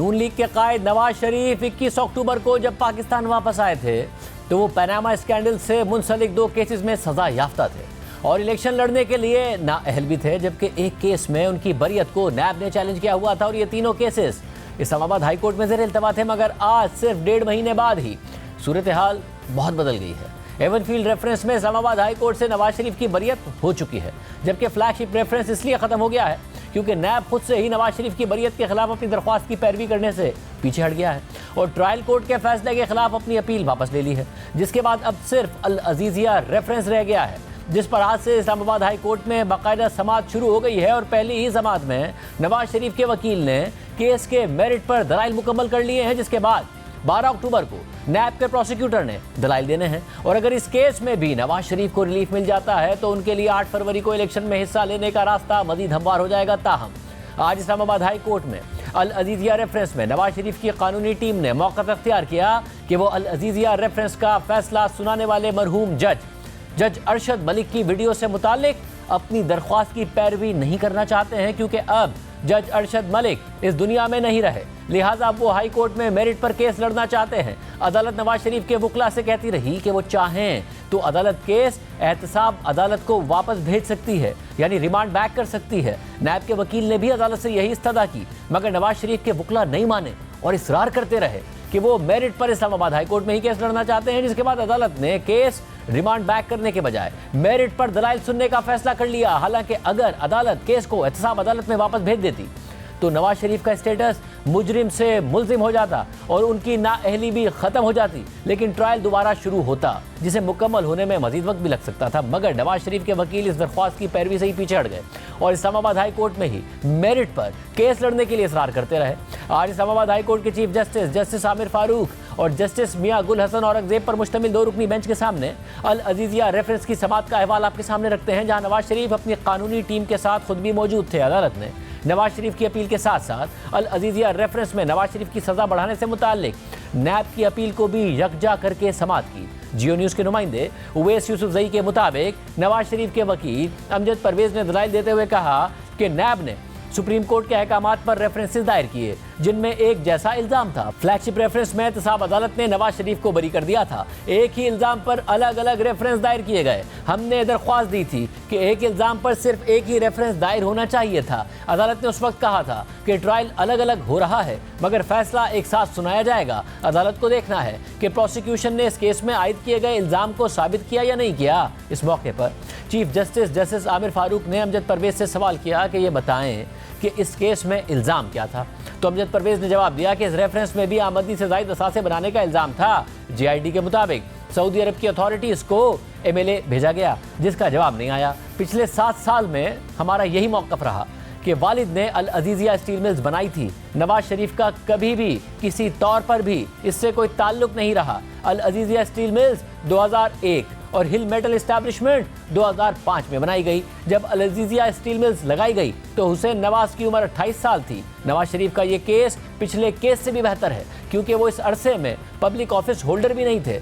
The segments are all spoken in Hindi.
नून लीग के कायद नवाज शरीफ 21 अक्टूबर को जब पाकिस्तान वापस आए थे तो वो पनामा स्कैंडल से मुंसलिक 2 केसेस में सजा याफ्ता थे और इलेक्शन लड़ने के लिए नाअहल भी थे, जबकि एक केस में उनकी बरियत को नैब ने चैलेंज किया हुआ था और ये तीनों केसेस इस्लामाबाद हाई कोर्ट में ज़ेर-ए-इल्तवा थे। मगर आज सिर्फ 1.5 महीने बाद ही सूरत हाल बहुत बदल गई है। एवनफील्ड रेफरेंस में इस्लामाबाद हाई कोर्ट से नवाज शरीफ की बरियत हो चुकी है, जबकि फ्लैगशिप रेफरेंस इसलिए खत्म हो गया है क्योंकि नैब खुद से ही नवाज शरीफ की बरियत के खिलाफ अपनी दरख्वास्त की पैरवी करने से पीछे हट गया है और ट्रायल कोर्ट के फैसले के खिलाफ अपनी अपील वापस ले ली है, जिसके बाद अब सिर्फ अल अजीजिया रेफरेंस रह गया है, जिस पर आज से इस्लामाबाद हाई कोर्ट में बाकायदा समाअत शुरू हो गई है। और पहली ही समाअत में नवाज शरीफ के वकील ने केस के मेरिट पर दलाइल मुकम्मल कर लिए हैं, जिसके बाद 12 अक्टूबर को नैब के प्रोसिक्यूटर ने दलाइल देने हैं और अगर इस केस में भी नवाज शरीफ को रिलीफ मिल जाता है तो उनके लिए 8 फरवरी को इलेक्शन में हिस्सा लेने का रास्ता मजीद हमवार हो जाएगा। ताहम आज इस्लामाबाद हाई कोर्ट में अल अजीजिया रेफरेंस में नवाज शरीफ की कानूनी टीम ने मौका अख्तियार किया कि वो अल अजीजिया रेफरेंस का फैसला सुनाने वाले मरहूम जज अरशद मलिक की वीडियो से मुतालिक अपनी दरख्वास्त की पैरवी नहीं करना चाहते हैं, क्योंकि अब जज अरशद मलिक इस दुनिया में नहीं रहे, लिहाजा अब वो हाई कोर्ट में मेरिट पर केस लड़ना चाहते हैं। अदालत नवाज शरीफ के वकला से कहती रही कि वो चाहें तो अदालत केस एहतसाब अदालत को वापस भेज सकती है, यानी रिमांड बैक कर सकती है। नैब के वकील ने भी अदालत से यही इस्तदा की, मगर नवाज शरीफ के वकला नहीं माने और इसरार करते रहे कि वो मेरिट पर इस्लामाबाद हाई कोर्ट में ही केस लड़ना चाहते हैं, जिसके बाद अदालत ने केस रिमांड बैक करने के बजाय मेरिट पर दलाइल सुनने का फैसला कर लिया। हालांकि अगर अदालत केस को एहतसाब अदालत में वापस भेज देती तो नवाज शरीफ का स्टेटस मुजरिम से मुल्जिम हो जाता और उनकी नाअहली भी खत्म हो जाती, लेकिन ट्रायल दोबारा शुरू होता, जिसे मुकम्मल होने में मजीद वक्त भी लग सकता था। मगर नवाज शरीफ के वकील इस दरख्वास्त की पैरवी से ही पीछे हट गए और इस्लामाबाद हाई कोर्ट में ही मेरिट पर केस लड़ने के लिए इसरार करते रहे। आज इस्लामाबाद हाई कोर्ट के चीफ जस्टिस आमिर फारूक और जस्टिस मियां गुल हसन औरंगजेब पर मुश्तमिल 2 रुकनी बेंच के सामने अल अजीजिया रेफरेंस की समाअत का अहवाल आपके सामने रखते हैं, जहां नवाज शरीफ अपनी कानूनी टीम के साथ खुद भी मौजूद थे। अदालत ने नवाज शरीफ की अपील के साथ साथ अल अजीजिया रेफरेंस में नवाज शरीफ की सजा बढ़ाने से मुताल्लिक नैब की अपील को भी यकजा करके समाअत की। जियो न्यूज़ के नुमाइंदे उवैस यूसुफजई के मुताबिक नवाज शरीफ के वकील अमजद परवेज ने दलाइल देते हुए कहा कि नैब ने सुप्रीम कोर्ट के अहकामात पर रेफरेंसेस दायर किए जिनमें एक जैसा इल्जाम था। फ्लैगशिप रेफरेंस में एहतसाब अदालत ने नवाज शरीफ को बरी कर दिया था। एक ही इल्जाम पर अलग अलग रेफरेंस दायर किए गए। हमने दरख्वास्त दी थी कि एक इल्जाम पर सिर्फ एक ही रेफरेंस दायर होना चाहिए था। अदालत ने उस वक्त कहा था कि ट्रायल अलग अलग हो रहा है मगर फैसला एक साथ सुनाया जाएगा। अदालत को देखना है कि प्रोसिक्यूशन ने इस केस में आयद किए गए इल्जाम को साबित किया या नहीं किया। इस मौके पर चीफ जस्टिस आमिर फारूक ने अमजद परवेज से सवाल किया कि ये बताएं कि इस केस में इल्ज़ाम क्या था, तो अमजद परवेज ने जवाब दिया कि इस रेफरेंस में भी आमदनी से ज़ायद असासे बनाने का इल्ज़ाम था। जीआईडी के मुताबिक सऊदी अरब की अथॉरिटीज़ को एमएलए भेजा गया जिसका जवाब नहीं आया। पिछले 7 साल में हमारा यही मौक़िफ़ रहा कि वालिद ने अल अजीजिया स्टील मिल्स बनाई थी। नवाज शरीफ का कभी भी किसी तौर पर भी इससे कोई ताल्लुक नहीं रहा। अल अजीजिया स्टील मिल्स 2001 और हिल मेटल एस्टैब्लिशमेंट 2005 में बनाई गई। जब अल अजीजिया स्टील मिल्स लगाई गई तो हुसैन नवाज की उम्र 28 साल थी। नवाज शरीफ का ये केस पिछले केस से भी बेहतर है क्योंकि वो इस अरसे में पब्लिक ऑफिस होल्डर भी नहीं थे।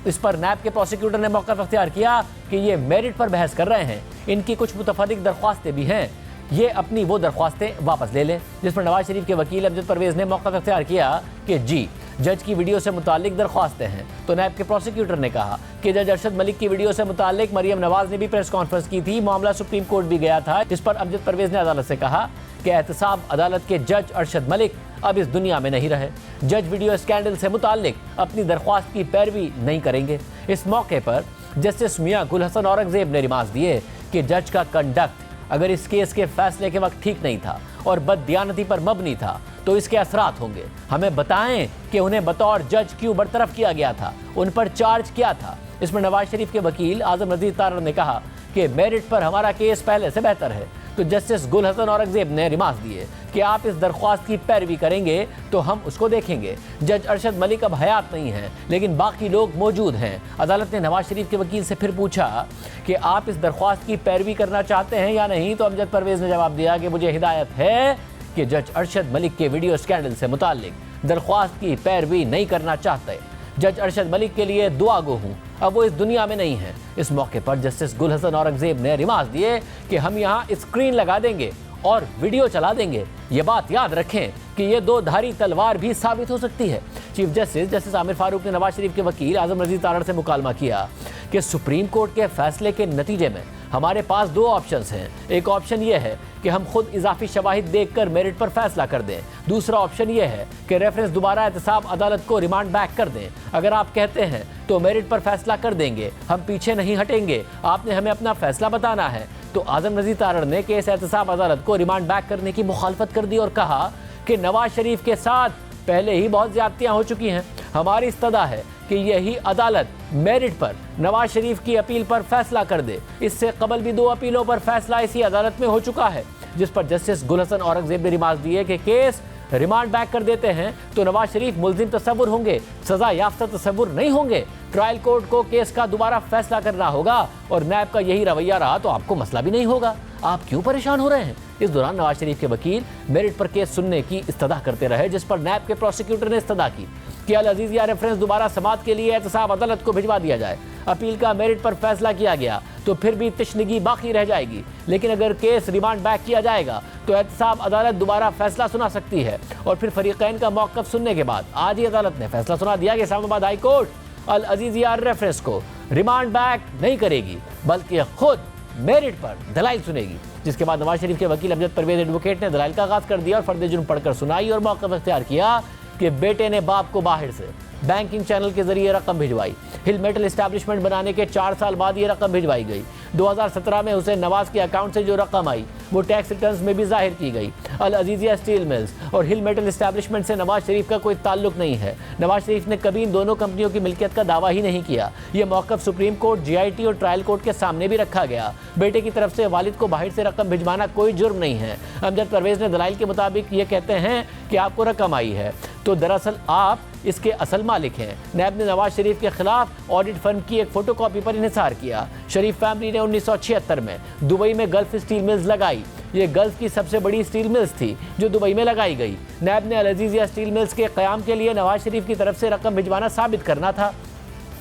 इस पर नैब के प्रोसिक्यूटर ने मौका अख्तियार किया कि ये मेरिट पर बहस कर रहे हैं, इनकी कुछ मुतफर्रिक दरख्वास्तें भी हैं, ये अपनी वो दरख्वास्तें वापस ले लें। जिस पर नवाज शरीफ के वकील अमजद परवेज ने मौका अख्तियार किया कि जी जज की वीडियो से मुतालिक दरख्वास्तें हैं। तो नैब के प्रोसिक्यूटर ने कहा कि जज अरशद मलिक की वीडियो से मुतालिक मरियम नवाज ने भी प्रेस कॉन्फ्रेंस की थी, मामला सुप्रीम कोर्ट भी गया था। इस पर अमजद परवेज ने अदालत से कहा कि एहतसाब अदालत के जज अरशद मलिक अब इस दुनिया में नहीं रहे। जज वीडियो स्कैंडल से मुतालिक अपनी दरख्वास्त की पैरवी नहीं करेंगे। इस मौके पर जस्टिस मियां गुल हसन औरंगजेब ने रिमार्क दिए कि जज का कंडक्ट अगर इस केस के फैसले के वक्त ठीक नहीं था और बददियानती पर मबनी था तो इसके असरात होंगे। हमें बताएं कि उन्हें बतौर जज क्यों बरतरफ किया गया था, उन पर चार्ज क्या था। इसमें नवाज शरीफ के वकील आजम रजीद तारड़ ने कहा कि मेरिट पर हमारा केस पहले से बेहतर है। तो जस्टिस गुल हसन औरंगजेब ने रिमार्क दिए कि आप इस दरख्वास्त की पैरवी करेंगे तो हम उसको देखेंगे। जज अरशद मलिक अब हयात नहीं हैं लेकिन बाकी लोग मौजूद हैं। अदालत ने नवाज शरीफ के वकील से फिर पूछा कि आप इस दरख्वास्त की पैरवी करना चाहते हैं या नहीं, तो अमजद परवेज ने जवाब दिया कि मुझे हिदायत है कि जज अरशद मलिक के वीडियो स्कैंडल से मुतालिक दरख्वास्त की पैरवी नहीं करना चाहते। जज अरशद मलिक के लिए दुआ गो हूँ, अब वो इस दुनिया में नहीं है। इस मौके पर जस्टिस गुल हसन औरंगजेब ने रिमार्क दिए कि हम यहाँ स्क्रीन लगा देंगे और वीडियो चला देंगे। ये बात याद रखें कि ये दो धारी तलवार भी साबित हो सकती है। चीफ जस्टिस आमिर फारूक ने नवाज शरीफ के वकील आजम रजीक तारड़ से मुकालमा किया कि सुप्रीम कोर्ट के फैसले के नतीजे में हमारे पास दो ऑप्शंस हैं। एक ऑप्शन ये है कि हम खुद इजाफी शवाहिद देखकर मेरिट पर फैसला कर दें। दूसरा ऑप्शन ये है कि रेफरेंस दोबारा एहतसाब अदालत को रिमांड बैक कर दें। अगर आप कहते हैं तो मेरिट पर फैसला कर देंगे, हम पीछे नहीं हटेंगे, आपने हमें अपना फैसला बताना है। तो आजम रजीक तारड़ ने केस एहतसाब अदालत को रिमांड बैक करने की मुखालफत कर दी और कहा कि नवाज शरीफ के साथ पहले ही बहुत ज्यादतियां हो चुकी हैं। हमारी इस्तदा है कि यही अदालत मेरिट पर नवाज शरीफ की अपील पर फैसला कर दे। इससे कबल भी 2 अपीलों पर फैसला इसी अदालत में हो चुका है, जिस पर जस्टिस गुल हसन औरंगजेब ने रिमार्क दिए कि केस रिमांड बैक कर देते हैं तो नवाज शरीफ मुल्जिम तस्वुर होंगे, सजा याफ्ता तस्वुर नहीं होंगे। ट्रायल कोर्ट को केस का दोबारा फैसला करना होगा और नैब का यही रवैया रहा तो आपको मसला भी नहीं होगा। आप क्यों परेशान हो रहे हैं? इस दौरान नवाज शरीफ के वकील मेरिट पर केस सुनने की इस्तदा करते रहे, जिस पर नैब के प्रोसिक्यूटर ने इस्तदा की कि अल अजीजिया रेफरेंस दोबारा समाअत के लिए एहतसाब अदालत को भिजवा दिया जाए। अपील का मेरिट पर फैसला किया गया तो फिर भी तशनीगी बाकी रह जाएगी, लेकिन अगर केस रिमांड बैक किया जाएगा तो एहतसाब अदालत दोबारा फैसला सुना सकती है। और फिर फरीकैन का मौक़िफ़ सुनने के बाद आज ही अदालत ने फैसला सुना दिया कि इस्लामाबाद हाई कोर्ट अल अजीजिया रेफरेंस को रिमांड बैक नहीं करेगी, बल्कि खुद मेरिट पर दलाइल सुनेगी। जिसके बाद नवाज शरीफ के वकील अमजद परवेज एडवोकेट ने दलाइल का आगाज़ कर दिया और फर्द जुर्म पढ़कर सुनाई और मौक़िफ़ इख्तियार किया कि बेटे ने बाप को बाहर से बैंकिंग चैनल के जरिए रकम भिजवाई। हिल मेटल एस्टैब्लिशमेंट बनाने के 4 साल बाद ये रकम भिजवाई गई। 2017 में हुसैन नवाज के अकाउंट से जो रकम आई वो टैक्स रिटर्न्स में भी जाहिर की गई। अल अजीजिया स्टील मिल्स और हिल मेटल एस्टैब्लिशमेंट से नवाज शरीफ का कोई ताल्लुक नहीं है। नवाज शरीफ ने कभी इन दोनों कंपनियों की मिल्कियत का दावा ही नहीं किया। ये मौक़िफ़ सुप्रीम कोर्ट, GIT और ट्रायल कोर्ट के सामने भी रखा गया। बेटे की तरफ से वालिद को बाहर से रकम भिजवाना कोई जुर्म नहीं है। अमजद परवेज ने दलाइल के मुताबिक ये कहते हैं कि आपको रकम आई है तो दरअसल आप इसके असल मालिक हैं। नैब ने नवाज शरीफ के खिलाफ ऑडिट फर्म की एक फोटोकॉपी पर इन्हिसार किया। शरीफ फैमिली ने 1976 में दुबई में गल्फ स्टील मिल्स लगाई। ये गल्फ की सबसे बड़ी स्टील मिल्स थी जो दुबई में लगाई गई। नैब ने अल अजीजिया स्टील मिल्स के क़याम के लिए नवाज शरीफ की तरफ से रकम भिजवाना साबित करना था।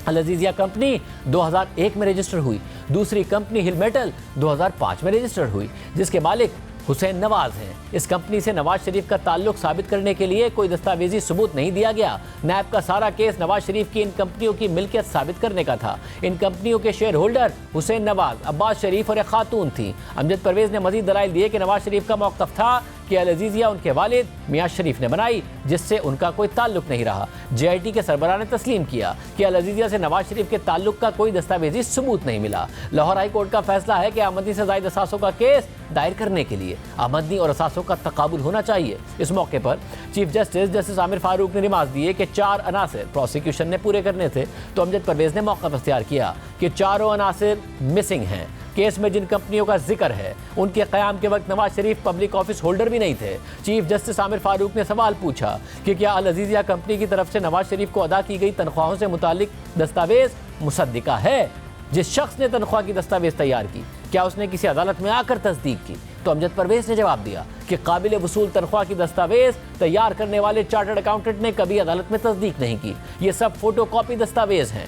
अल अजीजिया कंपनी 2001 में रजिस्टर हुई, दूसरी कंपनी हिल मेटल 2005 में रजिस्टर हुई, जिसके मालिक हुसैन नवाज हैं। इस कंपनी से नवाज शरीफ का ताल्लुक साबित करने के लिए कोई दस्तावेजी सबूत नहीं दिया गया। नैब का सारा केस नवाज शरीफ की इन कंपनियों की मिल्कियत साबित करने का था। इन कंपनियों के शेयर होल्डर हुसैन नवाज, अब्बास शरीफ और एक खातून थी। अमजद परवेज ने मजीद दलाइल दिए कि नवाज शरीफ का मौक़िफ़ था कि अल अजीजिया उनके वालिद मियाँ शरीफ ने बनाई, जिससे उनका कोई ताल्लुक नहीं रहा। GIT के सरबराह ने तस्लीम किया कि अल अजीजिया से नवाज शरीफ के ताल्लुक का कोई दस्तावेजी सबूत नहीं मिला। लाहौर हाई कोर्ट का फैसला है कि आमदनी से ज़ायद असासों का केस दायर करने के लिए आमदनी और असासों का तकाबुल होना चाहिए। इस मौके पर चीफ जस्टिस आमिर फारूक ने रिमार्क दिए कि 4 अनासिर प्रोसिक्यूशन ने पूरे करने थे, तो अमजद परवेज ने मौक़िफ़ इख्तियार किया कि चारों अनासिर मिसिंग हैं। केस में जिन कंपनियों का जिक्र है उनके क़याम के वक्त Nawaz Sharif public office holder भी नहीं थे। चीफ जस्टिस आमिर फारूक ने सवाल पूछा कि क्या अल अजीजिया कंपनी की तरफ से नवाज शरीफ को अदा की गई तनख्वाहों से मुतालिक दस्तावेज मुसद्दिका है? जिस शख्स ने तनख्वाह की दस्तावेज तैयार की, क्या उसने किसी अदालत में आकर तस्दीक की? तो अमजद परवेज ने जवाब दिया कि काबिल वसूल तनख्वाह की दस्तावेज तैयार करने वाले चार्टर्ड अकाउंटेंट ने कभी अदालत में तस्दीक नहीं की। ये सब फोटोकॉपी दस्तावेज हैं।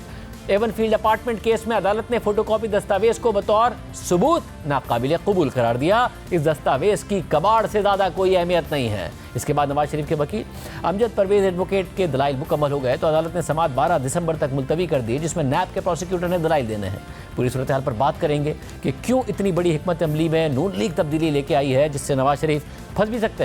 एवन फील्ड अपार्टमेंट केस में अदालत ने फोटोकॉपी दस्तावेज को बतौर सबूत नाकाबिल कबूल करार दिया। इस दस्तावेज की कबाड़ से ज़्यादा कोई अहमियत नहीं है। इसके बाद नवाज शरीफ के वकील अमजद परवेज एडवोकेट के दलाइल मुकम्मल हो गए तो अदालत ने समाअत 12 दिसंबर तक मुलतवी कर दी, जिसमें नैब के प्रोसिक्यूटर ने दलाइल देने हैं। पूरी सूरत हाल पर बात करेंगे कि क्यों इतनी बड़ी हिकमत अमली में नून लीग तब्दीली लेके आई है, जिससे नवाज शरीफ फंस भी सकते हैं।